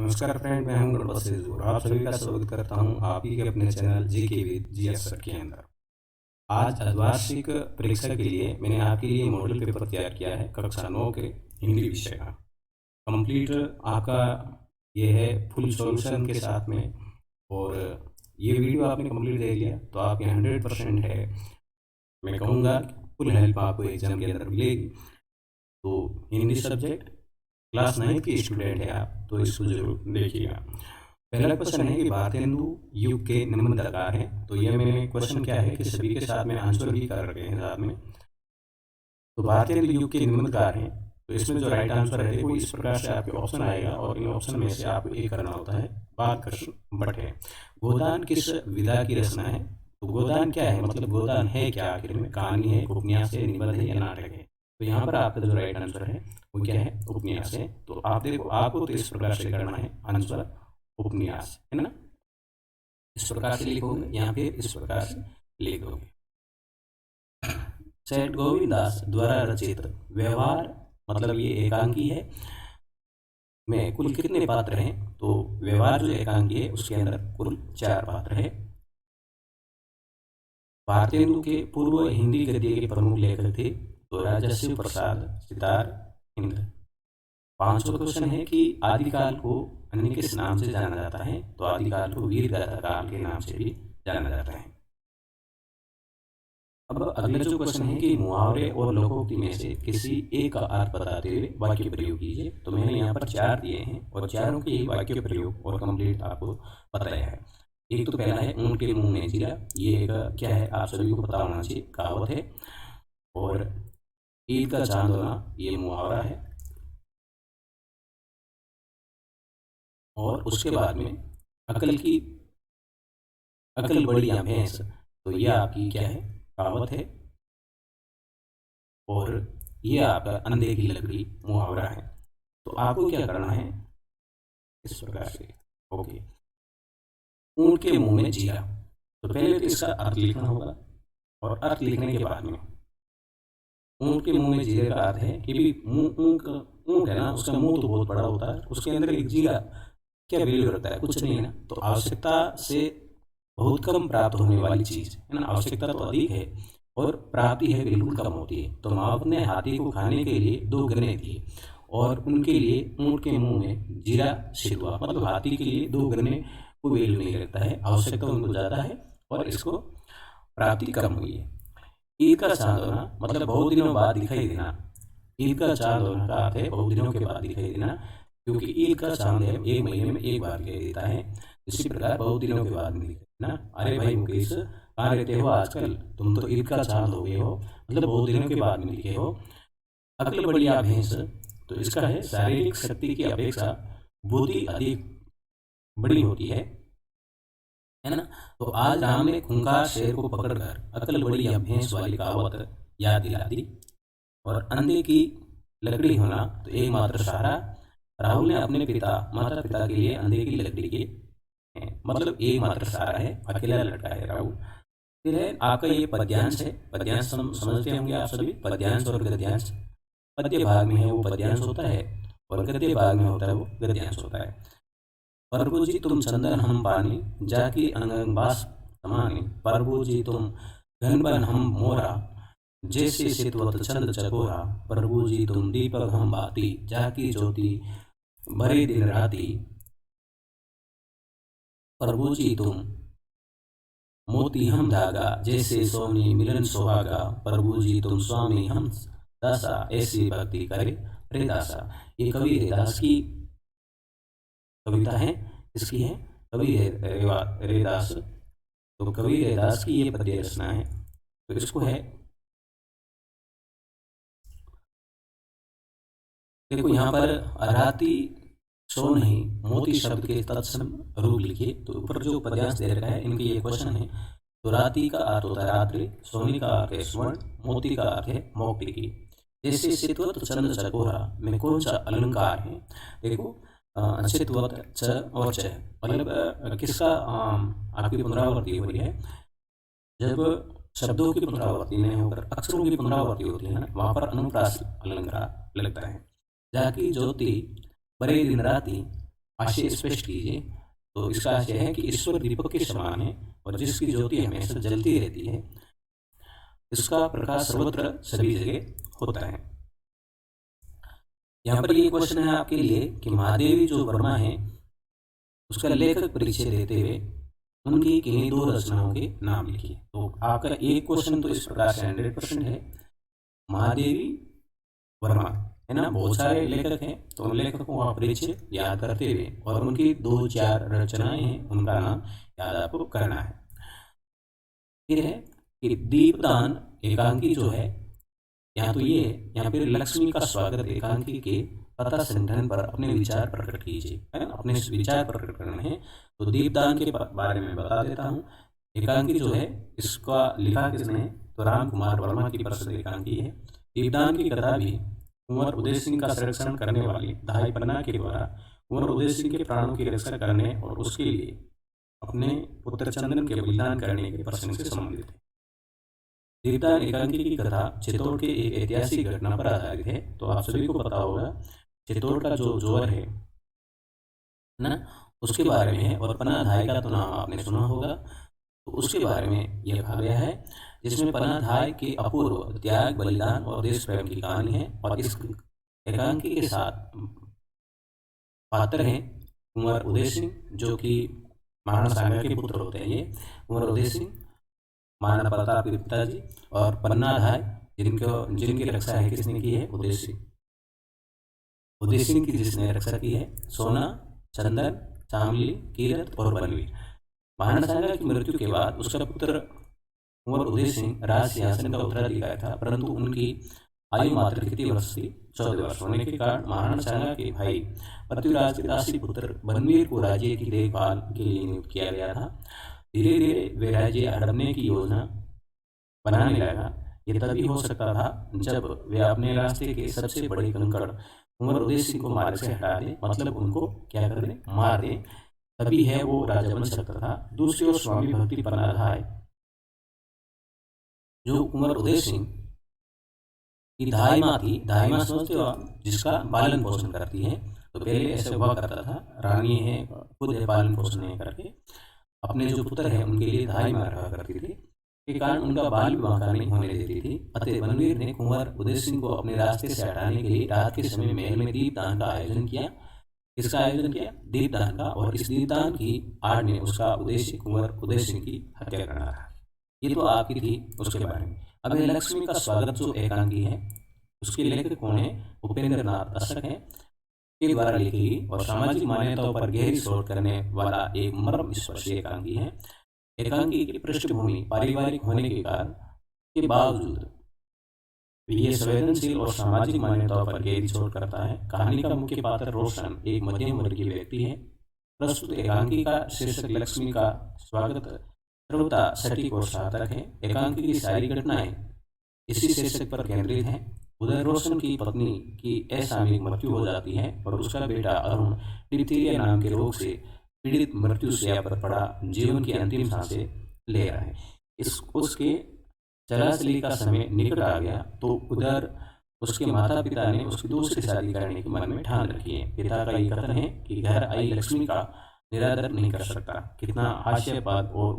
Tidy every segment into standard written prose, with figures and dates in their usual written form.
नमस्कार फ्रेंड, मैं हूं गणपत सिद्धू और आप सभी का स्वागत करता हूं आप ही के अपने channel GK with GS sir के अंदर। आज अर्धवार्षिक परीक्षा के लिए मैंने आपके लिए मॉडल पेपर तैयार किया है कक्षा 9 के हिंदी विषय का। कंप्लीट आपका ये है फुल सॉल्यूशन के साथ में। और ये वीडियो आपने कंप्लीट देख लिया तो आपके 100% है। मैं कहूँगा फुल हेल्प आपको एग्जाम के अंदर मिलेगी। तो हिंदी सब्जेक्ट क्लास 9 की स्टूडेंट है आप तो इसको जरूर देखिएगा। पहला क्वेश्चन है कि भारतेंदु युग के निम्नकार हैं। तो ये मैंने क्वेश्चन क्या है कि सभी के साथ में आंसर भी कर रखे हैं साथ में। तो भारतेंदु युग के निम्नकार हैं, तो इसमें जो राइट आंसर है वो इस प्रकार से आपके ऑप्शन आएगा और इन ऑप्शन में से आपको एक करना होता है। बालकृष्ण भट्ट है। गोदान किस विधा की रचना है? तो गोदान क्या है, मतलब गोदान है क्या, आखिर में कहानी है, उपन्यास है, निबंध है या नाटक है? तो यहाँ पर आपका जो राइट आंसर है वो क्या है, उपन्यास है। तो आप देखो, आपको तो इस प्रकार से करना है आंसर उपन्यास, है ना। इस प्रकार से लिखोगे या फिर इस प्रकार से लिख दोगे। सेठ गोविंदास द्वारा रचित व्यवहार, मतलब ये एकांकी है, में कुल कितने पात्र हैं? तो व्यवहार जो एकांकी है उसके अंदर कुल 4 पात्र है। भारतेंदु के पूर्व हिंदी गद्य के प्रमुख लेखक थे तो राजा शिव प्रसाद सितार इंद्र। 5वां क्वेश्चन है कि आदिकाल को अन्य किस नाम से जाना जाता है? तो आदिकाल को वीर गाथा काल के नाम से भी जाना जाता है। अब अगला जो क्वेश्चन है कि मुहावरे और लोकोक्ति में से किसी एक का अर्थ बताते हुए वाक्य प्रयोग कीजिए। तो मैंने यहाँ पर 4 दिए हैं और चारों के ही वाक्य प्रयोग और कंप्लीट आपको बताया है। एक तो पहला है ऊँट के मुंह में जीरा। ये एक क्या है, आप सभी को पता होना चाहिए, कहावत है। और ईद का चांद होना, ये मुहावरा है। और उसके बाद में अकल बड़ी या भैंस, तो ये आपकी क्या है, कहावत है। और ये आपका अंधे की लकड़ी मुहावरा है। तो आपको क्या करना है, इस प्रकार से। ओके, ऊँट के मुंह में जीरा। तो पहले तो इसका अर्थ लिखना होगा और अर्थ लिखने के बाद में ऊँट के मुंह में जीरे का अर्थ है कि भी ऊँट है ना, उसका मुंह तो बहुत बड़ा होता है, उसके अंदर एक जीरा क्या वैल्यू रखता है, कुछ नहीं है ना। तो आवश्यकता से बहुत कम प्राप्त होने वाली चीज है ना, आवश्यकता तो अधिक है और प्राप्ति है बिल्कुल कम होती है। तो माँ ने हाथी को खाने के लिए 2 गन्ने दिए और उनके लिए ऊँट के मुंह में जीरा सिद्ध हुआ। मतलब हाथी के लिए 2 गन्ने को वैल्यू नहीं रखता है, आवश्यकता उनको ज़्यादा है और इसको प्राप्ति कम हुई है। ईद का चांद होना, मतलब बहुत दिनों बाद दिखाई देना। ईद का चांद होना का अर्थ है बहुत दिनों के बाद दिखाई देना, क्योंकि ईद का चांद है 1 महीने में 1 बार दिखाई देता है। इसी प्रकार बहुत दिनों के बाद में दिखाई देना। अरे भाई मुकेश, कहाँ रहते हो आजकल, तुम तो ईद का चांद हो गए हो, मतलब बहुत दिनों के बाद में दिखे हो। अकल बड़ी या भैंस, तो इसका है शारीरिक शक्ति की अपेक्षा बुद्धि अधिक बड़ी होती है ना। तो आज राम ने खूंखार शेर को पकड़कर अकल बड़ी या भैंस वाली कहावत याद दिला दी। और अंधे की लकड़ी होना, तो एकमात्र सहारा। राहुल ने अपने माता पिता के लिए अंधे की लकड़ी के मतलब एकमात्र सहारा है, अकेला लड़का है राहुल। फिर है आपका ये पद्यांश है। पद्यांश समझते होंगे आप सभी, पद्यांश और गद्यांश। पद्य भाग में है वो पद्यांश होता है और गद्य भाग में होता है वो गद्यांश होता है। प्रभु जी तुम चंदन हम पानी, जाकी अंगबास समानी। प्रभु जी तुम घनबन हम मोरा, जैसे सितवत चंद चकोरा। प्रभु जी तुम दीपक हम बाती, जाकी ज्योति भरे दिन राती। प्रभु जी तुम मोती हम धागा, जैसे सोनी मिलन सुहागा। प्रभु जी तुम स्वामी हम दासा, ऐसी भक्ति करे रे दासा। ये कवि रेदास की कविता है। इसकी है कवि रेदास। तो कवि रेदास की ये पद्य रचना है। तो इसको है, देखो यहाँ पर राति सो नहीं, मोती शब्द के तत्सम रूप लिखिए। तो ऊपर जो पद्यांश दे रखा है इनके ये क्वेश्चन है। तो राति का अर्थ होता है रात्रि, सोनी का अर्थ है स्वर्ण, मोती का अर्थ है मोक्तिकी। जैसे सितवत चंद्र चकोरा में कौन सा अलंकार है? देखो सितवत च और च, मतलब किसका आपकी पुनरावृत्ति हो रही है। जब शब्दों की पुनरावृत्ति नहीं होकर अक्षरों की पुनरावृत्ति होती है ना, वहाँ पर अनुप्रास अलंकार लगता है। जाकी ज्योति बड़े दिन राती, आशय स्पष्ट कीजिए। तो इसका आशय है कि ईश्वर दीपक के समान है और जिसकी ज्योति हमेशा जलती रहती है, इसका प्रकाश सर्वत्र सभी जगह होता है। यहाँ पर ये क्वेश्चन है आपके लिए कि महादेवी जो वर्मा है उसका लेखक परिचय देते हुए उनकी किन्हीं 2 रचनाओं के नाम लिखिए। तो आपका एक क्वेश्चन तो इस प्रकार से 100% है, महादेवी वर्मा, है ना। बहुत सारे लेखक हैं, तो उन लेखकों का परिचय याद करते हुए और उनकी 2-4 रचनाएं हैं उनका नाम याद आपको करना है। फिर है कि दीपदान एकांकी जो है, यहाँ तो ये है, यहाँ पर लक्ष्मी का स्वागत एकांकी के पता संगठन पर अपने विचार प्रकट कीजिए, है ना। अपने विचार प्रकट करने हैं। तो दीपदान के बारे में बता देता हूँ। एकांकी जो है इसका लिखा किसने है, तो राम कुमार वर्मा की प्रसिद्ध एकांकी है। दीपदान की कथा भी कुंवर उदय सिंह का संरक्षण करने वाली धाई पन्ना के द्वारा कुंवर उदय सिंह के प्राणों की रक्षा करने और उसके लिए अपने पुत्र चंदन के बलिदान करने के प्रसंग से संबंधित है। दीपदान एकांकी की कथा चित्तौड़ के एक ऐतिहासिक घटना पर आधारित है। तो आप सभी को पता होगा चित्तौड़ का जो जोर है ना, उसके बारे में है, और पन्ना धाई का तो नाम आपने सुना होगा। तो उसके बारे में यह कहा गया है, जिसमें पन्ना धाई के अपूर्व त्याग, बलिदान और देश प्रेम की कहानी है। और इस एकांकी के साथ पात्र हैं कुंवर उदय सिंह, जो कि महाराणा सांगा के पुत्र होते हैं। ये कुंवर उदय सिंह, महाराणा प्रताप के पिताजी, और पन्ना धाई जिनकी रक्षा है किसने की है, उदय सिंह। उदय सिंह की जिसने रक्षा की है सोना, चंदन, चामली, कीरत और बनवीर। महाराणा सांगा की मृत्यु के बाद उसका पुत्र कुंवर उदय सिंह राज सिंहासन का उत्तराधिकारी था, परंतु उनकी आयु मात्र कितनी वर्ष थी, 14 वर्ष होने के कारण महाराणा सांगा के भाई पृथ्वीराज के दासी पुत्र बनवीर को राज्य की देखभाल के लिए नियुक्त किया गया था। धीरे धीरे वे राज्य हड़पने की योजना बनाने लगा। ये तभी हो सकता था जब वे अपने रास्ते के सबसे बड़े कंकड़ कुंवर उदय सिंह को मार्ग से हटा दें, मतलब उनको क्या कर दें, मार दें, तभी है वो राजा बन सकता था। दूसरी ओर स्वामी भक्ति पन्ना धाई, जो कुंवर उदय सिंह की धाई माँ थी, धाई माँ समझते हो आप, जिसका पालन पोषण करती है। तो पहले ऐसे हुआ करता था, रानी है खुद है पालन पोषण नहीं करके अपने जो पुत्र है उनके लिए धाई माँ रखा करती थी, के कारण उनका बाल विवाह नहीं होने देती थी। अतः बनवीर ने कुंवर उदय सिंह को अपने रास्ते से हटाने के लिए रात के समय महल में दीपदान का आयोजन किया। किसका आयोजन किया, दीपदान का। और इस दीपदान की आड़ में उसका उद्देश्य कुंवर उदय सिंह की हत्या करना था। ये तो आपकी थी उसके बारे में। अब लक्ष्मी का स्वागत जो एकांकी है, उसके लेखक कौन है, उपेंद्र नाथ अशक है, के द्वारा लिखी गई और सामाजिक मान्यताओं पर गहरी शोध करने वाला एक मर्म स्पर्शी एकांकी है। एकांकी की पृष्ठभूमि पारिवारिक होने के कारण के बावजूद ये संवेदनशील और सामाजिक मान्यताओं पर गहरी शोध करता है। कहानी का मुख्य पात्र रोशन एक मध्यम वर्गीय व्यक्ति है। प्रस्तुत एकांकी का शीर्षक लक्ष्मी का स्वागत सर्वथा सटीक और सार्थक है। एकांकी की सारी घटनाएं इसी शीर्षक पर केंद्रित हैं। उदय रोशन की पत्नी की असामयिक मृत्यु हो जाती है और उसका बेटा अरुण डिप्थीरिया नाम के रोग से पीड़ित मृत्यु शैया पर पड़ा जीवन की अंतिम सांसें ले रहा है। उसके चलाचली का समय निकट आ गया तो उधर उसके माता पिता ने उसकी दूसरी शादी करने की मन में ठान रखी है। पिता का ये कथन है कि घर आई लक्ष्मी का निरादर नहीं कर सकता। कितना हास्यास्पद और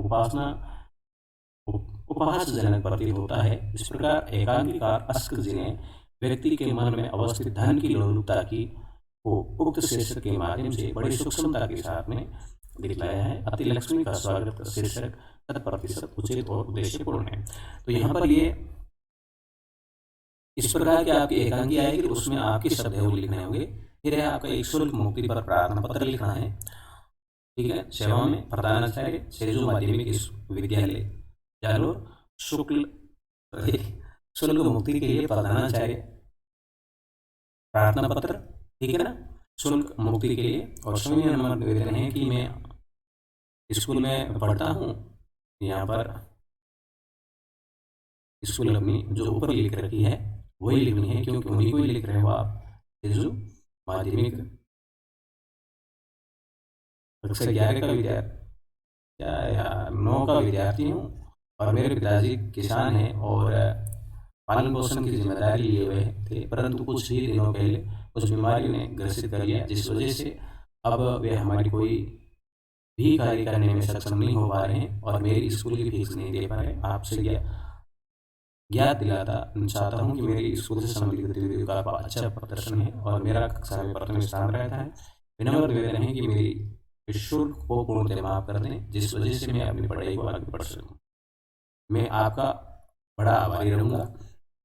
उपहासजनक प्रतीत होता है। इस प्रकार एकांकीकार अश्क जी ने व्यक्ति के मन में अवस्थित धन की लोलुपता की को उक्त शीर्षक के माध्यम से बड़ी सूक्ष्मता के साथ में दिखलाया है। अति लक्ष्मी का स्वागत शीर्षक 100% उचित और उद्देश्यपूर्ण है। तो यहाँ पर ये इस प्रकार के आपकी एकांकी आएगी, उसमें आपके शब्द है वो लिखने होंगे। फिर है आपका एक शुल्क मुक्ति पर प्रार्थना पत्र लिखना है, ठीक है। सेवा में प्रधानाचार्य सेजु माध्यमिक विद्यालय जालोर शुल्क मुक्ति के लिए प्रधानाचार्य प्रार्थना पत्र, ठीक है ना, शुल्क मुक्ति के लिए। और स्वयं नंबर निवेदन है कि मैं स्कूल में पढ़ता हूँ, यहाँ पर स्कूल अपनी जो ऊपर लिख रखी है वही लिखनी है, क्योंकि उन्हीं को ही लिख रहे हो आप। सेजु माध्यमिक कक्षा 11 का विद्यार्थी, क्या यार 9 का विद्यार्थी हूँ, और मेरे पिताजी किसान हैं और पालन पोषण की जिम्मेदारी लिए हुए थे, परंतु कुछ ही दिनों पहले कुछ बीमारियों ने ग्रसित कर लिया, जिस वजह से अब वे हमारी कोई भी कार्य करने में सक्षम नहीं हो पा रहे हैं और मेरी स्कूल की फीस नहीं दे पा रहे। आपसे ज्ञात दिलाता चाहता हूँ कि मेरी स्कूल से संबंधित गतिविधियों का अच्छा प्रदर्शन है और मेरा कक्षा में प्रथम स्थान रहता है। विनम्र निवेदन है कि मेरी शुल्क को पूर्णतः माफ कर दें, जिस वजह से मैं अपनी पढ़ाई को आगे बढ़ सकूँ। मैं आपका बड़ा आभारी रहूँगा।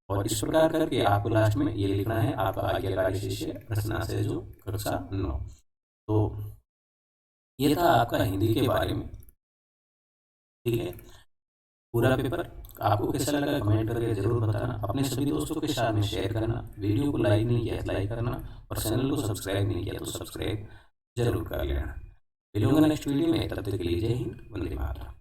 और इस प्रकार करके आपको लास्ट में ये लिखना है, आपका आज्ञाकारी शिष्य रचना से जो कक्षा 9। तो ये था आपका हिंदी के बारे में। ठीक है, पूरा पेपर आपको कैसा लगा कमेंट करके जरूर बताना। अपने सभी दोस्तों के साथ में शेयर करना। वीडियो को लाइक नहीं किया तो लाइक करना और चैनल को सब्सक्राइब नहीं किया तो सब्सक्राइब जरूर कर लेना। मिलूंगा नेक्स्ट वीडियो में, तब तक के लिए जय हिंद, वंदे मातरम।